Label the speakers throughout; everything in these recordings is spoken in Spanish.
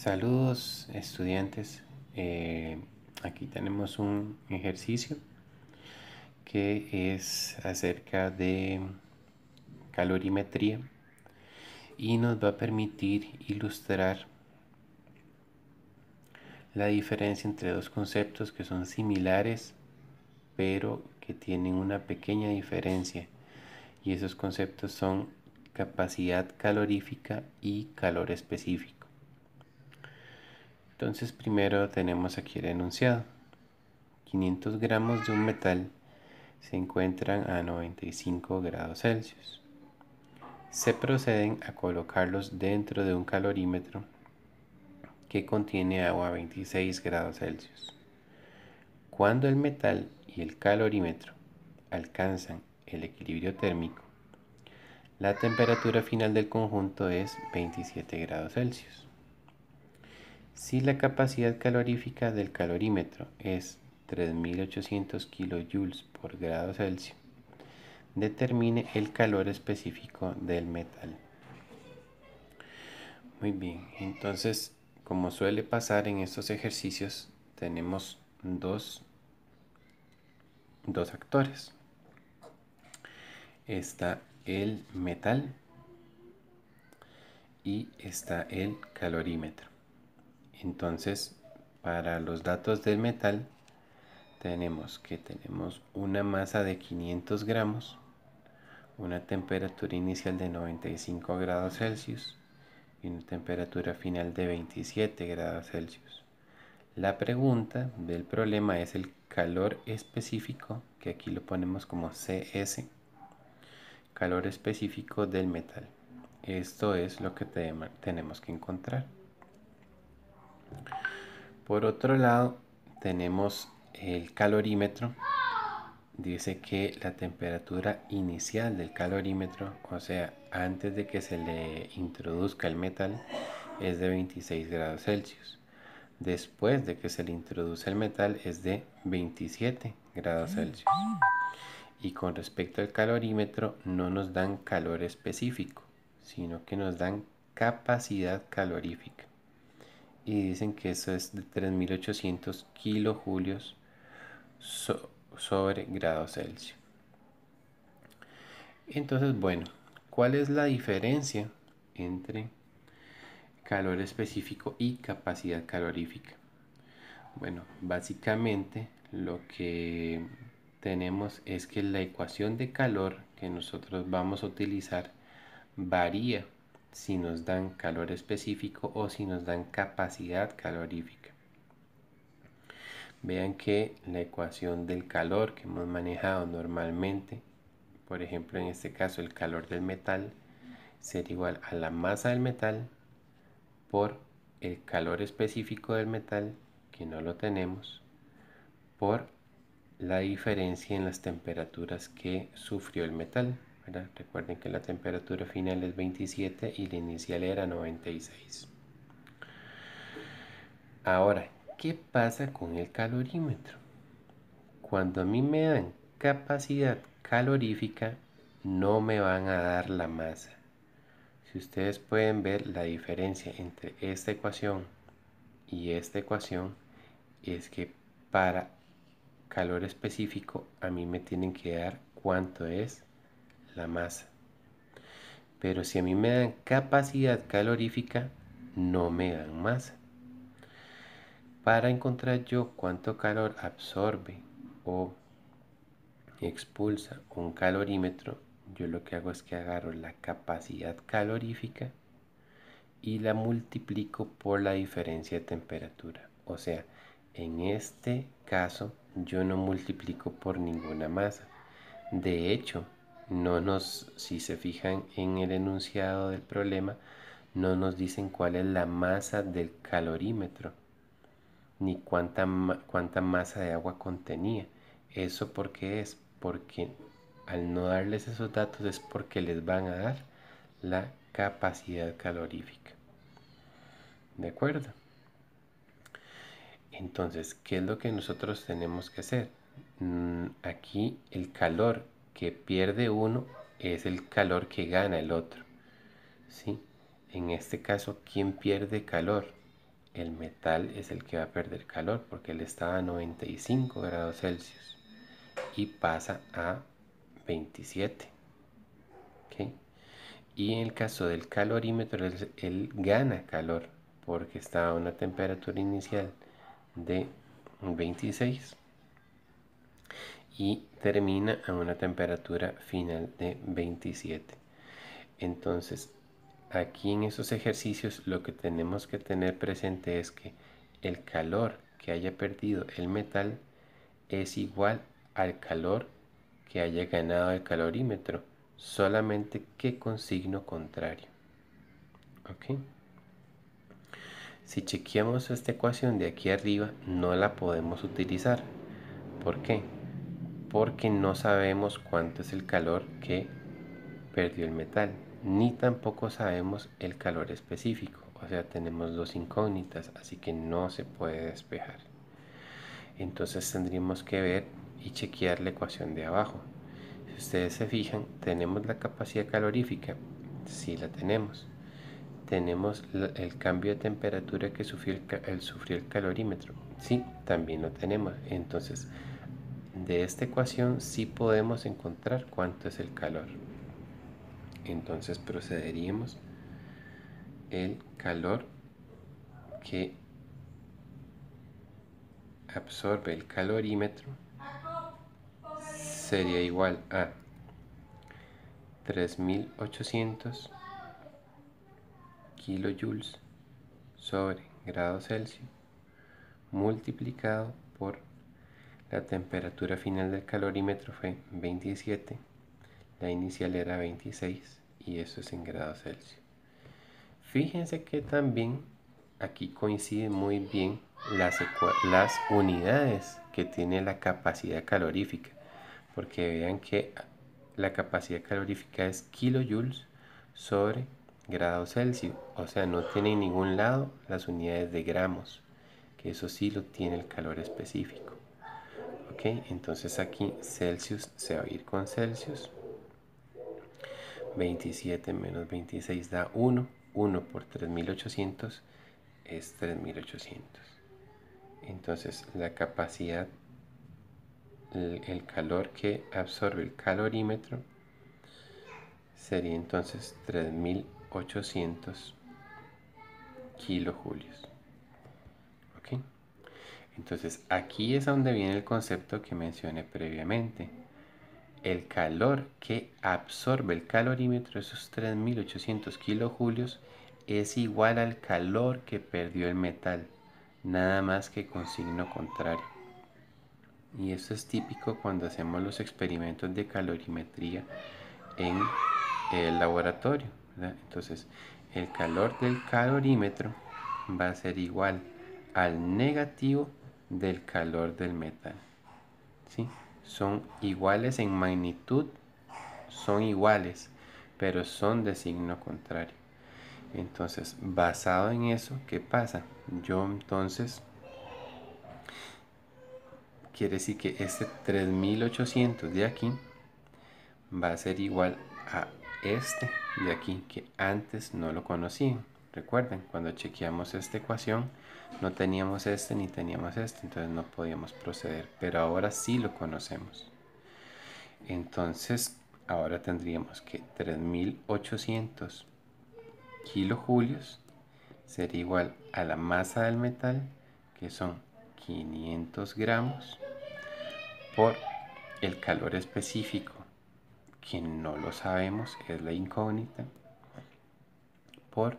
Speaker 1: Saludos estudiantes. Aquí tenemos un ejercicio que es acerca de calorimetría y nos va a permitir ilustrar la diferencia entre dos conceptos que son similares pero que tienen una pequeña diferencia, y esos conceptos son capacidad calorífica y calor específico. Entonces primero tenemos aquí el enunciado. 500 gramos de un metal se encuentran a 95 grados Celsius. Se proceden a colocarlos dentro de un calorímetro que contiene agua a 26 grados Celsius. Cuando el metal y el calorímetro alcanzan el equilibrio térmico, la temperatura final del conjunto es 27 grados Celsius. Si la capacidad calorífica del calorímetro es 3800 kilojoules por grado Celsius, determine el calor específico del metal. Muy bien, entonces, como suele pasar en estos ejercicios, tenemos dos actores. Está el metal y está el calorímetro. Entonces, para los datos del metal, tenemos una masa de 500 gramos, una temperatura inicial de 95 grados Celsius y una temperatura final de 27 grados Celsius. La pregunta del problema es el calor específico, que aquí lo ponemos como CS, calor específico del metal. Esto es lo que tenemos que encontrar. Por otro lado, tenemos el calorímetro. Dice que la temperatura inicial del calorímetro, o sea, antes de que se le introduzca el metal, es de 26 grados Celsius. Después de que se le introduce el metal es de 27 grados Celsius. Y con respecto al calorímetro, no nos dan calor específico, sino que nos dan capacidad calorífica. Y dicen que eso es de 3800 kilojulios sobre grados Celsius. Entonces, bueno, ¿cuál es la diferencia entre calor específico y capacidad calorífica? Bueno, básicamente lo que tenemos es que la ecuación de calor que nosotros vamos a utilizar varía si nos dan calor específico o si nos dan capacidad calorífica. Vean que la ecuación del calor que hemos manejado normalmente, por ejemplo en este caso el calor del metal, sería igual a la masa del metal por el calor específico del metal, que no lo tenemos, por la diferencia en las temperaturas que sufrió el metal, ¿verdad? Recuerden que la temperatura final es 27 y la inicial era 96. Ahora, ¿qué pasa con el calorímetro? Cuando a mí me dan capacidad calorífica, no me van a dar la masa. Si ustedes pueden ver, la diferencia entre esta ecuación y esta ecuación es que para calor específico a mí me tienen que dar cuánto es la masa. Pero si a mí me dan capacidad calorífica, no me dan masa. Para encontrar yo cuánto calor absorbe o expulsa un calorímetro, yo lo que hago es que agarro la capacidad calorífica y la multiplico por la diferencia de temperatura. O sea, en este caso yo no multiplico por ninguna masa. De hecho, si se fijan en el enunciado del problema, no nos dicen cuál es la masa del calorímetro, ni cuánta masa de agua contenía. ¿Eso por qué es? Porque al no darles esos datos es porque les van a dar la capacidad calorífica. ¿De acuerdo? Entonces, ¿qué es lo que nosotros tenemos que hacer? Aquí el calor que pierde uno es el calor que gana el otro, ¿sí? En este caso, ¿quién pierde calor? el metal es el que va a perder calor porque él estaba a 95 grados Celsius y pasa a 27. ¿Ok? Y en el caso del calorímetro, él gana calor porque estaba a una temperatura inicial de 26 y termina a una temperatura final de 27. Entonces, aquí en esos ejercicios lo que tenemos que tener presente es que el calor que haya perdido el metal es igual al calor que haya ganado el calorímetro, solamente que con signo contrario. ¿Ok? Si chequeamos esta ecuación de aquí arriba, no la podemos utilizar. ¿Por qué? Porque no sabemos cuánto es el calor que perdió el metal, ni tampoco sabemos el calor específico. O sea, tenemos dos incógnitas, así que no se puede despejar. Entonces tendríamos que ver y chequear la ecuación de abajo. Si ustedes se fijan, tenemos la capacidad calorífica. Sí la tenemos. Tenemos el cambio de temperatura que sufrió el calorímetro. Sí, también lo tenemos. Entonces, de esta ecuación sí podemos encontrar cuánto es el calor. Entonces procederíamos el calor que absorbe el calorímetro sería igual a 3800 kilojoules sobre grado Celsius multiplicado por la temperatura final del calorímetro fue 27, la inicial era 26 y eso es en grados Celsius. Fíjense que también aquí coinciden muy bien las unidades que tiene la capacidad calorífica, porque vean que la capacidad calorífica es kilojoules sobre grado Celsius, o sea, no tiene en ningún lado las unidades de gramos, que eso sí lo tiene el calor específico. Ok, entonces aquí Celsius se va a ir con Celsius. 27 menos 26 da 1. 1 por 3800 es 3800. Entonces la capacidad, el calor que absorbe el calorímetro sería entonces 3800 kilojulios. ¿Ok? Entonces aquí es donde viene el concepto que mencioné previamente. El calor que absorbe el calorímetro, esos 3800 kilojulios, es igual al calor que perdió el metal, nada más que con signo contrario. Y esto es típico cuando hacemos los experimentos de calorimetría en el laboratorio, ¿verdad? Entonces, el calor del calorímetro va a ser igual al negativo del calor del metal. ¿Sí? Son iguales en magnitud, son iguales, pero son de signo contrario. Entonces, basado en eso, ¿qué pasa? Yo entonces, quiere decir que este 3800 de aquí va a ser igual a este de aquí, que antes no lo conocían. Recuerden, cuando chequeamos esta ecuación, no teníamos este ni teníamos este, entonces no podíamos proceder, pero ahora sí lo conocemos. Entonces, ahora tendríamos que 3800 kilojulios sería igual a la masa del metal, que son 500 gramos, por el calor específico, que no lo sabemos, es la incógnita, por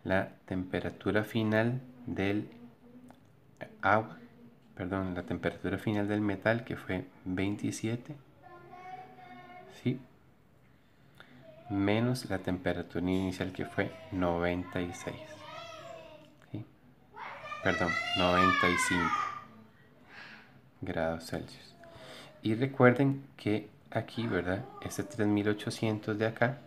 Speaker 1: la temperatura final del agua, perdón, la temperatura final del metal, que fue 27, ¿sí? Menos la temperatura inicial, que fue 96, ¿sí? Perdón, 95 grados Celsius. Y recuerden que aquí, ¿verdad? Este 3800 de acá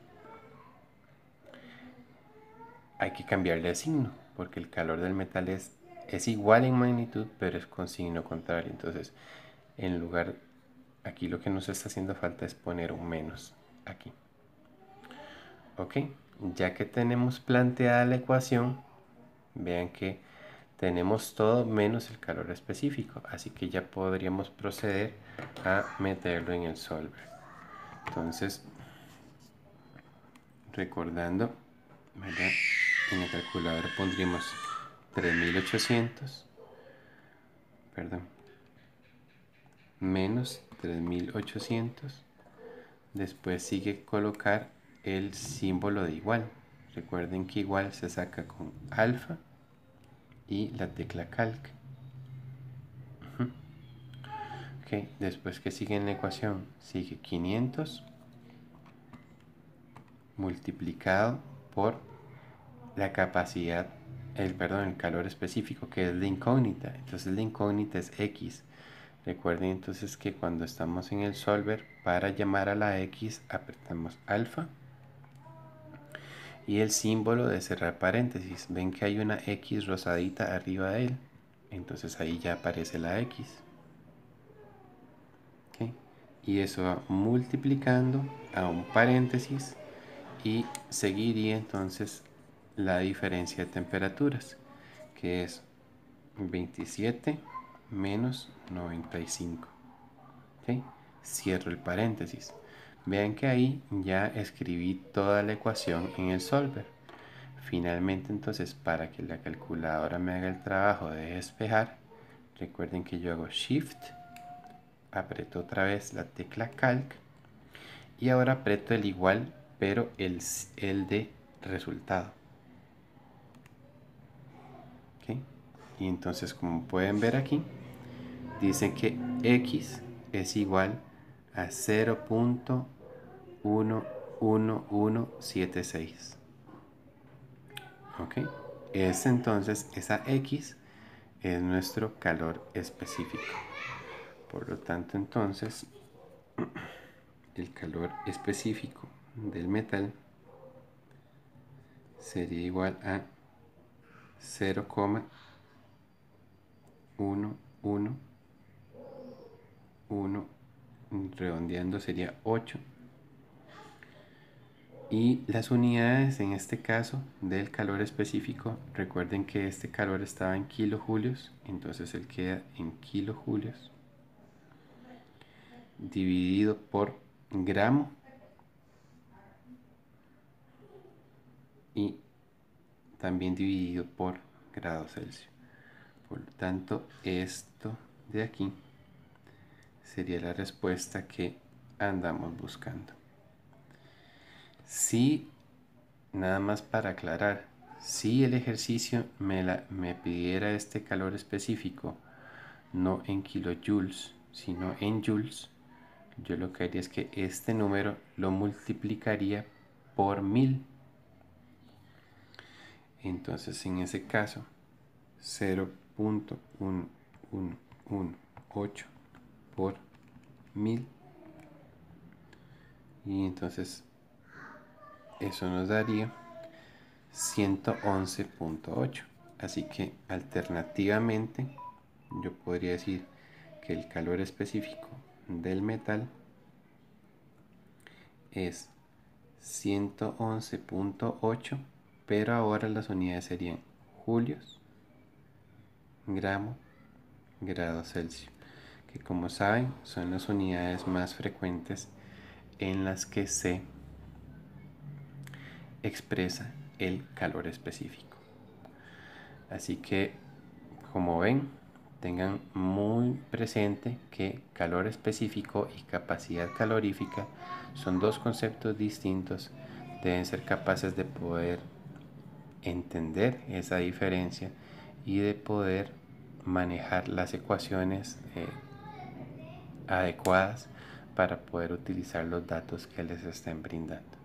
Speaker 1: hay que cambiarle de signo, porque el calor del metal es igual en magnitud, pero es con signo contrario. Entonces, en lugar, aquí lo que nos está haciendo falta es poner un menos aquí. Ok, ya que tenemos planteada la ecuación, vean que tenemos todo menos el calor específico, así que ya podríamos proceder a meterlo en el solver. Entonces, recordando, ¿verdad? En la calculadora pondríamos 3800, perdón, menos 3800. Después sigue colocar el símbolo de igual. Recuerden que igual se saca con alfa y la tecla calc. Ok, después que sigue en la ecuación, sigue 500 multiplicado por la capacidad, el calor específico, que es la incógnita. Entonces la incógnita es x. Recuerden entonces que cuando estamos en el solver, para llamar a la x apretamos alfa y el símbolo de cerrar paréntesis. Ven que hay una x rosadita arriba de él, entonces ahí ya aparece la x. ¿Okay? Y eso va multiplicando a un paréntesis y seguiría entonces la diferencia de temperaturas, que es 27 menos 95. ¿Okay? Cierro el paréntesis. Vean que ahí ya escribí toda la ecuación en el solver. Finalmente, entonces, para que la calculadora me haga el trabajo de despejar, recuerden que yo hago Shift, aprieto otra vez la tecla Calc y ahora aprieto el igual, pero el de resultado. ¿Okay? Y entonces, como pueden ver aquí, dice que X es igual a 0.11176. ¿Ok? Entonces, esa X es nuestro calor específico. Por lo tanto, entonces, el calor específico del metal sería igual a 0,1111, redondeando sería 8. Y las unidades en este caso del calor específico, recuerden que este calor estaba en kilojulios, entonces él queda en kilojulios dividido por gramo y también dividido por grados Celsius. Por lo tanto, esto de aquí sería la respuesta que andamos buscando. Si, nada más para aclarar, si el ejercicio me pidiera este calor específico, no en kilojoules, sino en joules, yo lo que haría es que este número lo multiplicaría por 1000. Entonces, en ese caso, 0.1118 por 1000. Y entonces eso nos daría 111.8. Así que alternativamente yo podría decir que el calor específico del metal es 111.8, pero ahora las unidades serían julios, gramo, grados Celsius, que como saben son las unidades más frecuentes en las que se expresa el calor específico. Así que, como ven, tengan muy presente que calor específico y capacidad calorífica son dos conceptos distintos. Deben ser capaces de poder entender esa diferencia y de poder manejar las ecuaciones adecuadas para poder utilizar los datos que les estén brindando.